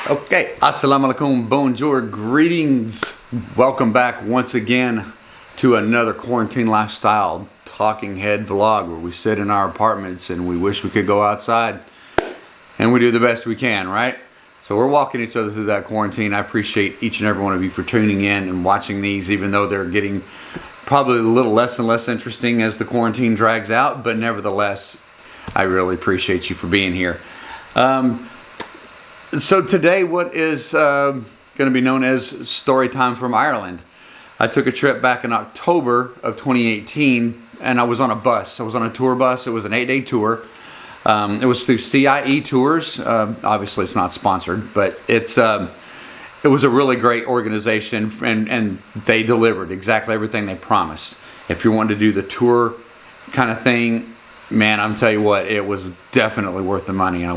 Okay, assalamu alaikum, bonjour, greetings. Welcome back once again to another quarantine lifestyle talking head vlog where we sit in our apartments and we wish we could go outside and we do the best we can, right? So we're walking each other through that quarantine. I appreciate each and every one of you for tuning in and watching these, even though they're getting probably a little less and less interesting as the quarantine drags out, but nevertheless, I really appreciate you for being here. So today, what is going to be known as story time from Ireland. I took a trip back in October of 2018, and I was on a bus. I was on a tour bus. It was an 8-day tour. It was through CIE Tours. Obviously, it's not sponsored, but it was a really great organization, and they delivered exactly everything they promised. If you wanted to do the tour kind of thing, man, I'm telling you what, it was definitely worth the money. I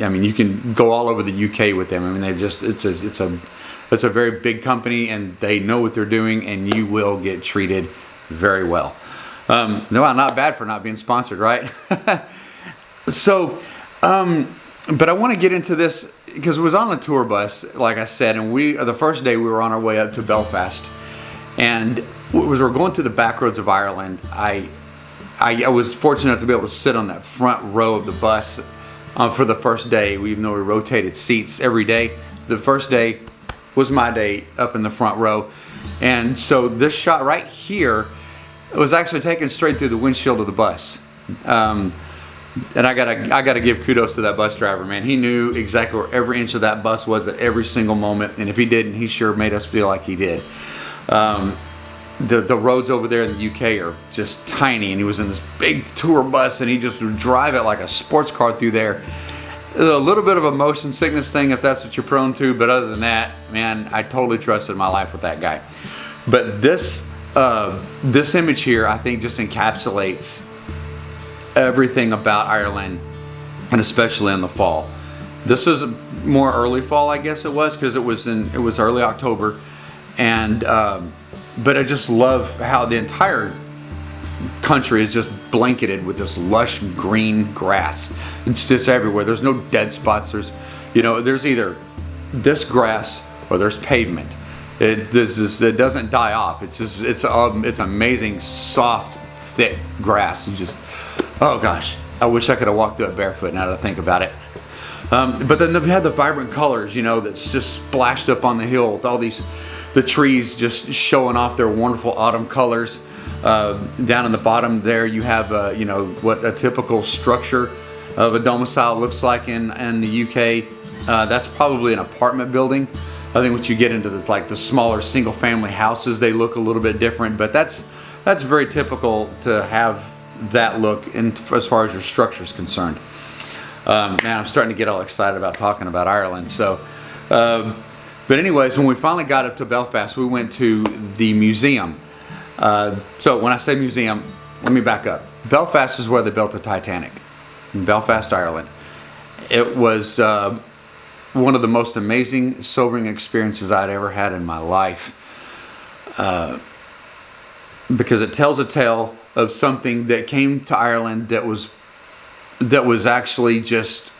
mean, you can go all over the UK with them. I mean, it's a very big company, and they know what they're doing, and you will get treated very well. No, not bad for not being sponsored, right? So, but I want to get into this because it was on a tour bus, like I said, and the first day we were on our way up to Belfast, and we were going through the back roads of Ireland. I was fortunate enough to be able to sit on that front row of the bus for the first day, even though we rotated seats every day. The first day was my day up in the front row. And so this shot right here was actually taken straight through the windshield of the bus. And I gotta give kudos to that bus driver, man. He knew exactly where every inch of that bus was at every single moment. And if he didn't, he sure made us feel like he did. The roads over there in the UK are just tiny, and he was in this big tour bus, and he just would drive it like a sports car through there. A little bit of a motion sickness thing if that's what you're prone to, but other than that, man, I totally trusted my life with that guy. But this image here, I think, just encapsulates everything about Ireland, and especially in the fall. This was more early fall, I guess it was, because it was early October, and but I just love how the entire country is just blanketed with this lush green grass. It's just everywhere. There's no dead spots. There's either this grass or there's pavement. It doesn't die off. It's amazing, soft, thick grass. It's just, oh gosh, I wish I could have walked through it barefoot now that I think about it. But then they've had the vibrant colors, that's just splashed up on the hill with all the trees just showing off their wonderful autumn colors. Down in the bottom there you have what a typical structure of a domicile looks like in the UK. That's probably an apartment building. I think once you get into the smaller single family houses, they look a little bit different, but that's very typical to have that look as far as your structure is concerned. Man, I'm starting to get all excited about talking about Ireland. So but anyways, when we finally got up to Belfast, we went to the museum. So when I say museum, let me back up. Belfast is where they built the Titanic, in Belfast, Ireland. It was one of the most amazing, sobering experiences I'd ever had in my life. Because it tells a tale of something that came to Ireland that was actually just,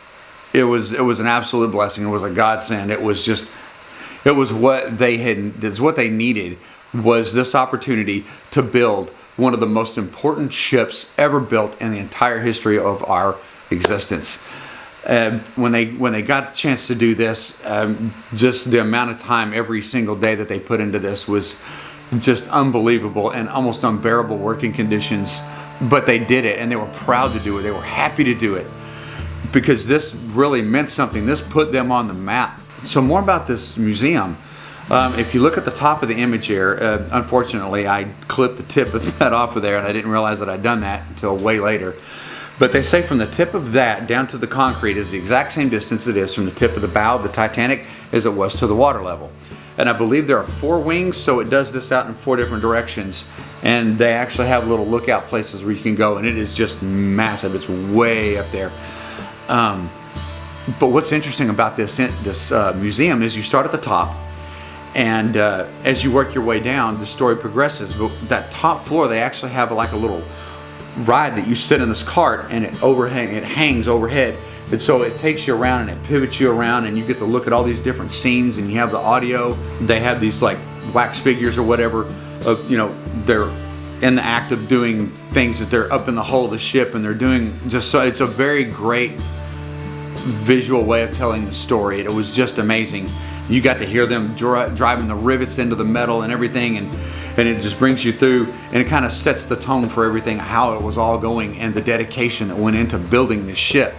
it was an absolute blessing. It was a godsend. It was what they needed, was this opportunity to build one of the most important ships ever built in the entire history of our existence. When they got a chance to do this, just the amount of time every single day that they put into this was just unbelievable and almost unbearable working conditions. But they did it, and they were proud to do it. They were happy to do it because this really meant something. This put them on the map. So more about this museum. If you look at the top of the image here, unfortunately I clipped the tip of that off of there, and I didn't realize that I'd done that until way later. But they say from the tip of that down to the concrete is the exact same distance it is from the tip of the bow of the Titanic as it was to the water level. And I believe there are 4 wings, so it does this out in 4 different directions. And they actually have little lookout places where you can go, and it is just massive. It's way up there. But what's interesting about this museum is you start at the top, and as you work your way down, the story progresses. But that top floor, they actually have like a little ride that you sit in this cart, and it hangs overhead, And so it takes you around and it pivots you around, and you get to look at all these different scenes, and you have the audio. They have these like wax figures or whatever of, you know, they're in the act of doing things, that they're up in the hull of the ship and they're doing just so. It's a very great visual way of telling the story. It was just amazing. You got to hear them driving the rivets into the metal and everything, and it just brings you through, and it kind of sets the tone for everything, how it was all going and the dedication that went into building this ship.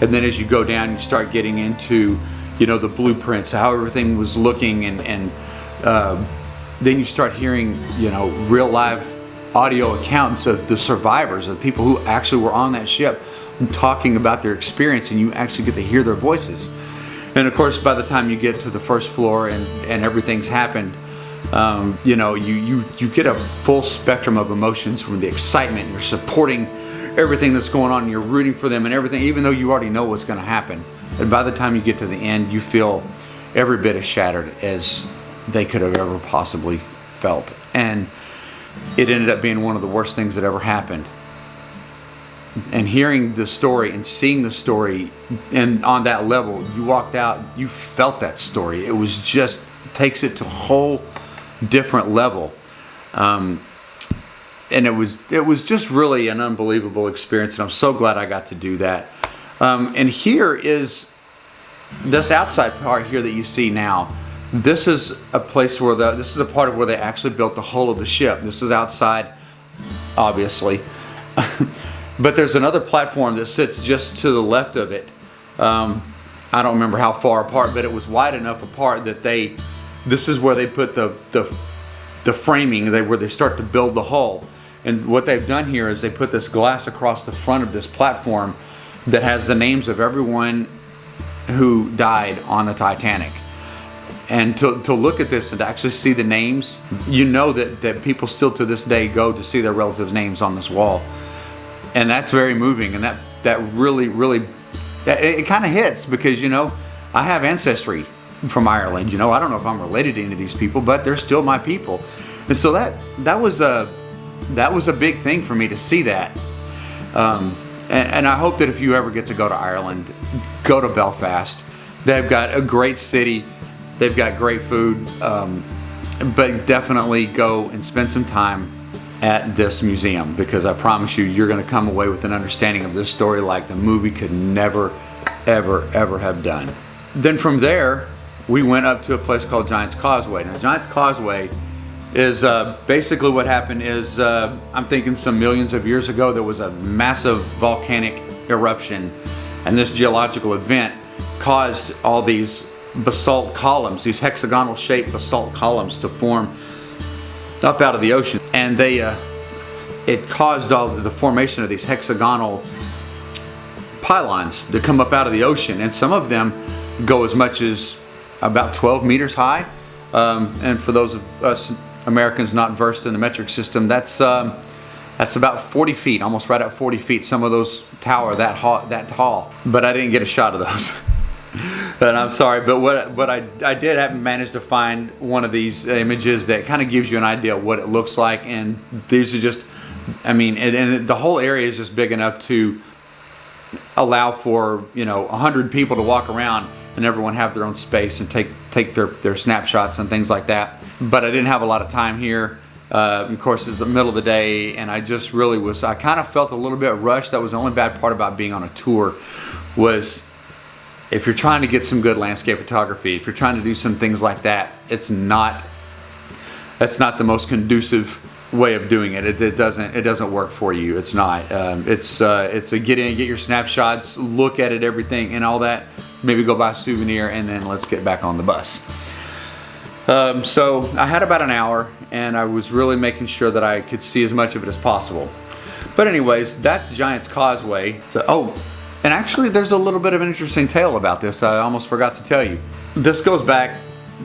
And then as you go down, you start getting into, you know, the blueprints, how everything was looking, and then you start hearing, you know, real live audio accounts of the survivors, of the people who actually were on that ship, talking about their experience, and you actually get to hear their voices. And of course, by the time you get to the first floor and everything's happened, you know, you get a full spectrum of emotions, from the excitement. You're supporting everything that's going on, and you're rooting for them and everything, even though you already know what's going to happen. And by the time you get to the end, you feel every bit as shattered as they could have ever possibly felt. And it ended up being one of the worst things that ever happened. And hearing the story and seeing the story, and on that level, you walked out, you felt that story. It was just, takes it to a whole different level. And it was just really an unbelievable experience, and I'm so glad I got to do that. And here is this outside part here that you see now. This is a place where this is a part of where they actually built the hull of the ship. This is outside, obviously. But there's another platform that sits just to the left of it. I don't remember how far apart, but it was wide enough apart that this is where they put the framing, where they start to build the hull. And what they've done here is they put this glass across the front of this platform that has the names of everyone who died on the Titanic. And to look at this and to actually see the names, you know that people still to this day go to see their relatives' names on this wall. And that's very moving, and that really, it kind of hits, because, you know, I have ancestry from Ireland. You know, I don't know if I'm related to any of these people, but they're still my people. And so that was a big thing for me to see that. And I hope that if you ever get to go to Ireland, go to Belfast. They've got a great city. They've got great food. But definitely go and spend some time at this museum, because I promise you, you're going to come away with an understanding of this story like the movie could never, ever have done. Then from there, we went up to a place called Giant's Causeway. Now, Giant's Causeway is basically what happened is, I'm thinking some millions of years ago, there was a massive volcanic eruption, and this geological event caused all these basalt columns, these hexagonal shaped basalt columns, to form up out of the ocean. And it caused all the formation of these hexagonal pylons to come up out of the ocean, and some of them go as much as about 12 meters high. And for those of us Americans not versed in the metric system, that's about 40 feet, almost right at 40 feet. Some of those tower that tall, but I didn't get a shot of those. And I'm sorry, but what I did have managed to find one of these images that kind of gives you an idea of what it looks like. And these are just, I mean, and the whole area is just big enough to allow for, you know, 100 people to walk around and everyone have their own space and take their snapshots and things like that. But I didn't have a lot of time here. Of course, it's the middle of the day, and I just really I kind of felt a little bit rushed. That was the only bad part about being on a tour, was if you're trying to get some good landscape photography, if you're trying to do some things like that, that's not the most conducive way of doing it. It doesn't work for you. It's not. It's a get in, get your snapshots, look at it, everything, and all that. Maybe go buy a souvenir, and then let's get back on the bus. So I had about an hour, and I was really making sure that I could see as much of it as possible. But anyways, that's Giant's Causeway. So, and actually, there's a little bit of an interesting tale about this. I almost forgot to tell you. This goes back,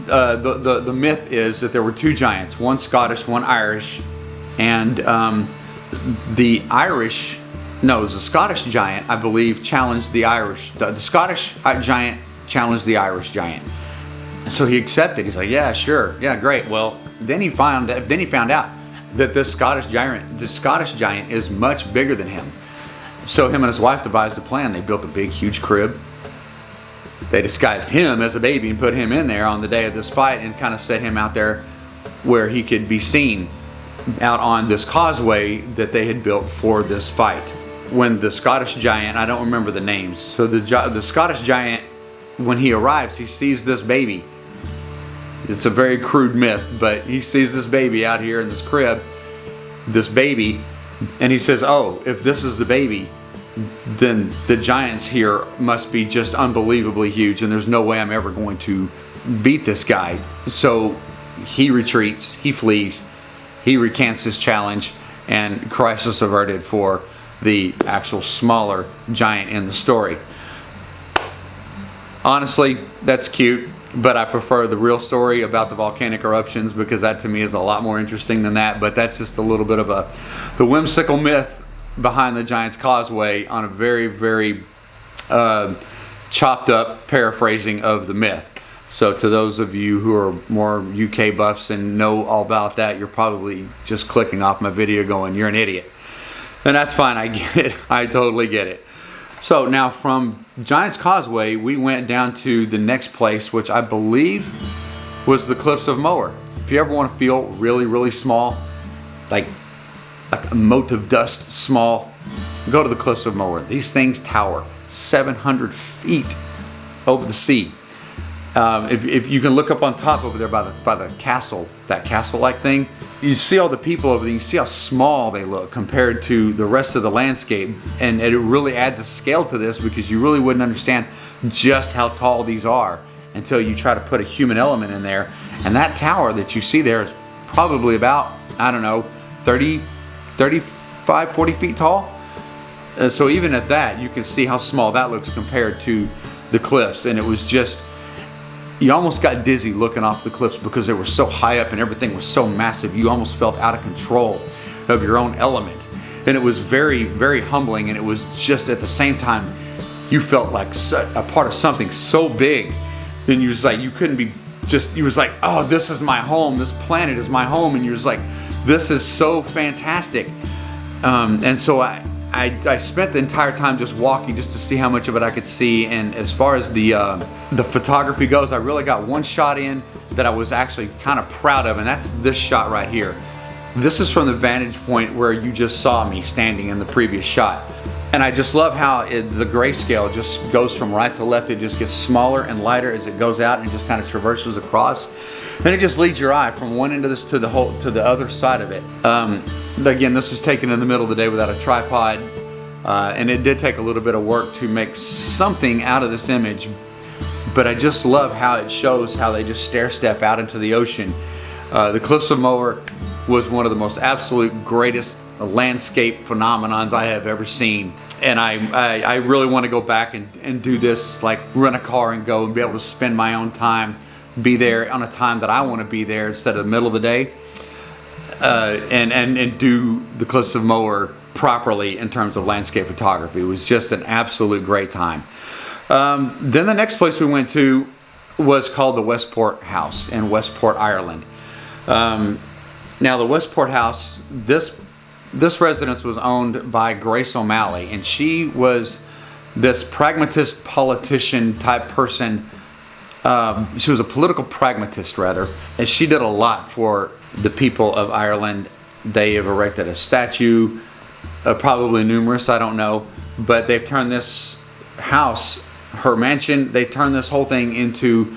the myth is that there were two giants, one Scottish, one Irish, and the Scottish giant, I believe, challenged the Irish. The Scottish giant challenged the Irish giant. So he accepted. He's like, yeah, sure, yeah, great. Well, then he found out that this Scottish giant is much bigger than him. So him and his wife devised a plan. They built a big, huge crib. They disguised him as a baby and put him in there on the day of this fight and kind of set him out there where he could be seen out on this causeway that they had built for this fight. When the Scottish giant, I don't remember the names, so the Scottish giant, when he arrives, he sees this baby. It's a very crude myth, but he sees this baby out here in this crib, this baby, and he says, oh, if this is the baby, then the giants here must be just unbelievably huge, and there's no way I'm ever going to beat this guy. So he retreats, he flees, he recants his challenge, and crisis averted for the actual smaller giant in the story. Honestly, that's cute, but I prefer the real story about the volcanic eruptions, because that to me is a lot more interesting than that. But that's just a little bit of the whimsical myth behind the Giant's Causeway on a very, very chopped up paraphrasing of the myth. So to those of you who are more UK buffs and know all about that, you're probably just clicking off my video going, you're an idiot. And that's fine, I get it. I totally get it. So now from Giant's Causeway, we went down to the next place, which I believe was the Cliffs of Moher. If you ever want to feel really, really small, like a mote of dust small, go to the Cliffs of Moher. These things tower 700 feet over the sea. If you can look up on top over there by the castle, that castle-like thing, you see all the people over there, you see how small they look compared to the rest of the landscape, and it really adds a scale to this, because you really wouldn't understand just how tall these are until you try to put a human element in there. And that tower that you see there is probably about, I don't know, 35, 40 feet tall. So even at that, you can see how small that looks compared to the cliffs. And it was just, you almost got dizzy looking off the cliffs because they were so high up and everything was so massive. You almost felt out of control of your own element. And it was very, very humbling. And it was just at the same time, you felt like a part of something so big. And you was like, you couldn't be just, you was like, oh, this is my home. This planet is my home. And you was like, this is so fantastic. And so I spent the entire time just walking just to see how much of it I could see. And as far as the photography goes, I really got one shot in that I was actually kind of proud of, and that's this shot right here. This is from the vantage point where you just saw me standing in the previous shot. And I just love how the grayscale just goes from right to left. It just gets smaller and lighter as it goes out and just kind of traverses across. And it just leads your eye from one end of this to the other side of it. Again, this was taken in the middle of the day without a tripod. And it did take a little bit of work to make something out of this image. But I just love how it shows how they just stair step out into the ocean. The Cliffs of Moher was one of the most absolute greatest landscape phenomenons I have ever seen. And I really want to go back and do this, like rent a car and go and be able to spend my own time, be there on a time that I want to be there instead of the middle of the day, and do the Cliffs of Moher properly in terms of landscape photography. It was just an absolute great time. Then the next place we went to was called the Westport House in Westport, Ireland. Now the Westport House, this residence was owned by Grace O'Malley, and she was this pragmatist politician type person. She was a political pragmatist rather, and she did a lot for the people of Ireland. They have erected a statue, probably numerous, I don't know, but they've turned this house, her mansion, they turned this whole thing into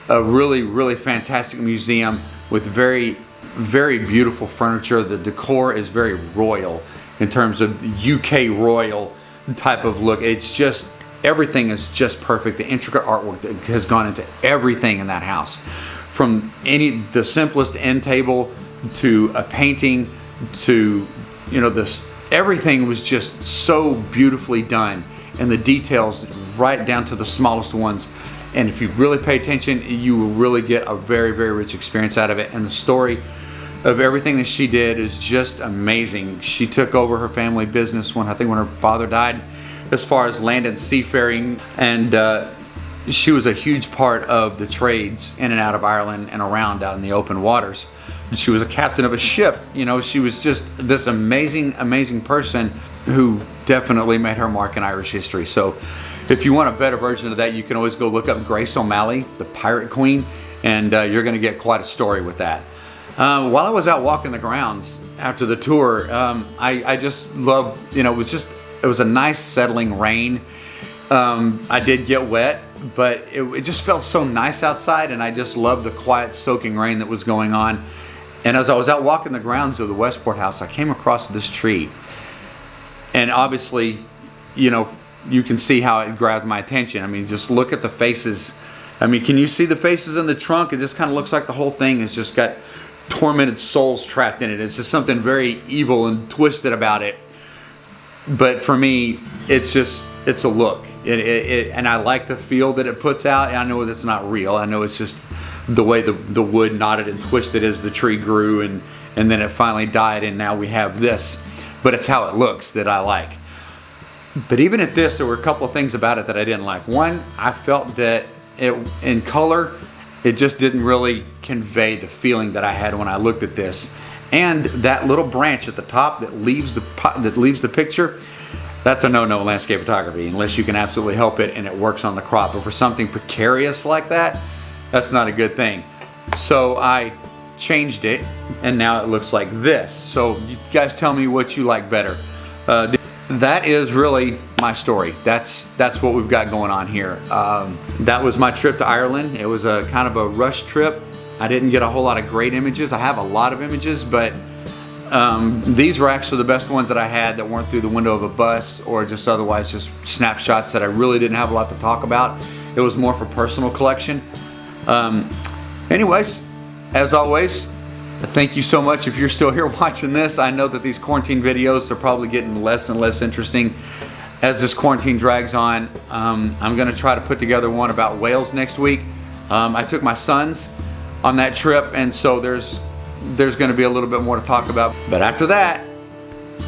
a really, really fantastic museum with very, very beautiful furniture. The decor is very royal in terms of UK royal type of look. It's just, everything is just perfect. The intricate artwork that has gone into everything in that house, from the simplest end table to a painting to, you know, this, everything was just so beautifully done, and the details right down to the smallest ones. And if you really pay attention, you will really get a very, very rich experience out of it. And the story of everything that she did is just amazing. She took over her family business when her father died, as far as land and seafaring, and she was a huge part of the trades in and out of Ireland and around out in the open waters. She was a captain of a ship. You know, she was just this amazing, amazing person. who definitely made her mark in Irish history. So if you want a better version of that, you can always go look up Grace O'Malley, the Pirate Queen, and you're going to get quite a story with that. While I was out walking the grounds after the tour, I just love, you know, it was a nice settling rain. I did get wet, but it just felt so nice outside, and I just loved the quiet soaking rain that was going on. And as I was out walking the grounds of the Westport house, I came across this tree. And obviously, you know, you can see how it grabbed my attention. I mean, just look at the faces. I mean, can you see the faces in the trunk? It just kind of looks like the whole thing has just got tormented souls trapped in it. It's just something very evil and twisted about it. But for me, it's a look. And I like the feel that it puts out. I know it's not real. I know it's just the way the wood knotted and twisted as the tree grew, and then it finally died, and now we have this. But it's how it looks that I like. But even at this, there were a couple of things about it that I didn't like. One, I felt that in color, it just didn't really convey the feeling that I had when I looked at this. And that little branch at the top that leaves the picture, that's a no-no landscape photography, unless you can absolutely help it and it works on the crop. But for something precarious like that, that's not a good thing. So I changed it, and now it looks like this. So you guys tell me what you like better. That is really my story. That's what we've got going on here. That was my trip to Ireland. It was a kind of a rush trip. I didn't get a whole lot of great images. I have a lot of images, but these were actually the best ones that I had that weren't through the window of a bus or just otherwise just snapshots that I really didn't have a lot to talk about. It was more for personal collection. Anyways, as always, thank you so much if you're still here watching this. I know that these quarantine videos are probably getting less and less interesting as this quarantine drags on. I'm going to try to put together one about Wales next week. I took my sons on that trip, and so there's going to be a little bit more to talk about. But after that,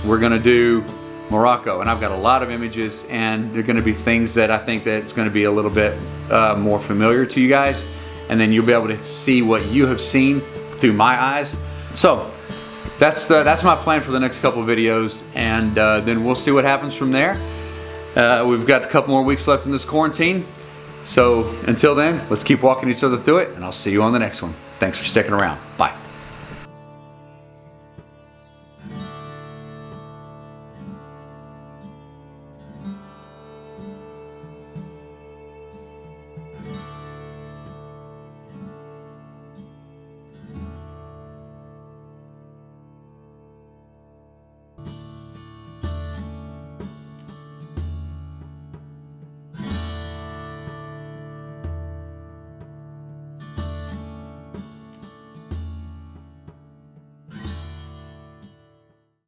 we're going to do Morocco, and I've got a lot of images, and they're going to be things that I think that it's going to be a little bit more familiar to you guys, and then you'll be able to see what you have seen through my eyes. So that's my plan for the next couple of videos, and then we'll see what happens from there. We've got a couple more weeks left in this quarantine, so until then, let's keep walking each other through it, and I'll see you on the next one. Thanks for sticking around. Bye.